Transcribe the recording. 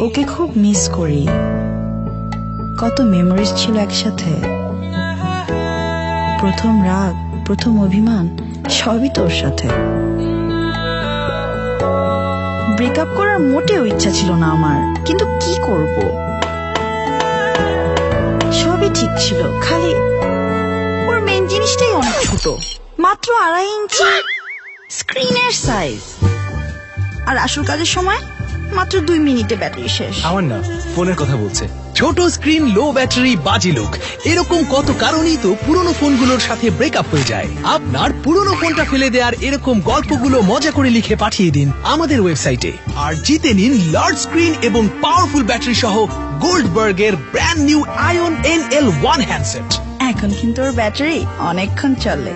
ওকে খুব মিস করি, কত মেমোরিজ ছিল একসাথে। প্রথম রাগ, প্রথম অভিমান সবই তোর সাথে। ব্রেকআপ করার মোটেও ইচ্ছা ছিল না আমার, কিন্তু কি করব, সবই ঠিক ছিল, খালি ওর মেন জিনিসটাই অনেক ছোট, মাত্র 2.5 ইঞ্চি স্ক্রিনের সাইজ, আর আসল কাজের সময় মাত্র 2 মিনিটে ব্যাটারি শেষ। আমার না ফোনের কথা বলছে। ছোট স্ক্রিন, লো ব্যাটারি, বাজে লুক, এরকম কত কারণেই তো পুরনো ফোনগুলোর সাথে ব্রেকআপ হয়ে যায়। আপনার পুরনো ফোনটা ফেলে দেওয়ার এরকম গল্পগুলো মজা করে লিখে পাঠিয়ে দিন আমাদের ওয়েবসাইটে, আর জিতে নিন লার্জ স্ক্রিন এবং পাওয়ারফুল ব্যাটারি সহ গোল্ডবার্গের brand new ion NL1 handset. এখন কিন্তু ওর ব্যাটারি অনেকক্ষণ চলে।